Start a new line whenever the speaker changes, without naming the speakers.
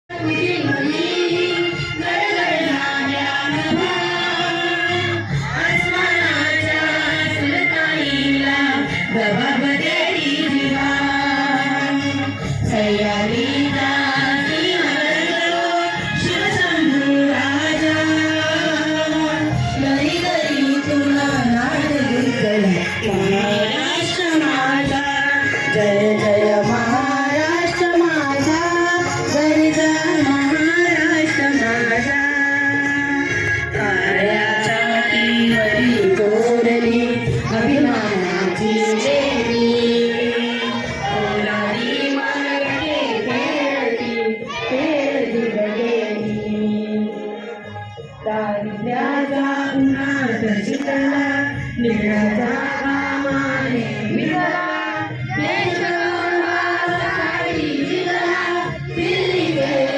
तुझी मुली गडगडणाऱ्या नभा, आसमानाच्या सुरताईला गबाबतेरी जिवा, सह्याद्रीचा सिंहगड शिवशंभू राजा, घरी घरी तुला नाद गुंजला महाराष्ट्र माझा, जय जय महाराष्ट्र माझा, गरजा महाराष्ट्र माझा, ताऱ्याच्या टीवरी कोरली अभिमानाची वेणी, ओलारी मार्गे खेळती खेळती बघेनी, दारिद्र्याचा उन्हात शिकला निळाचा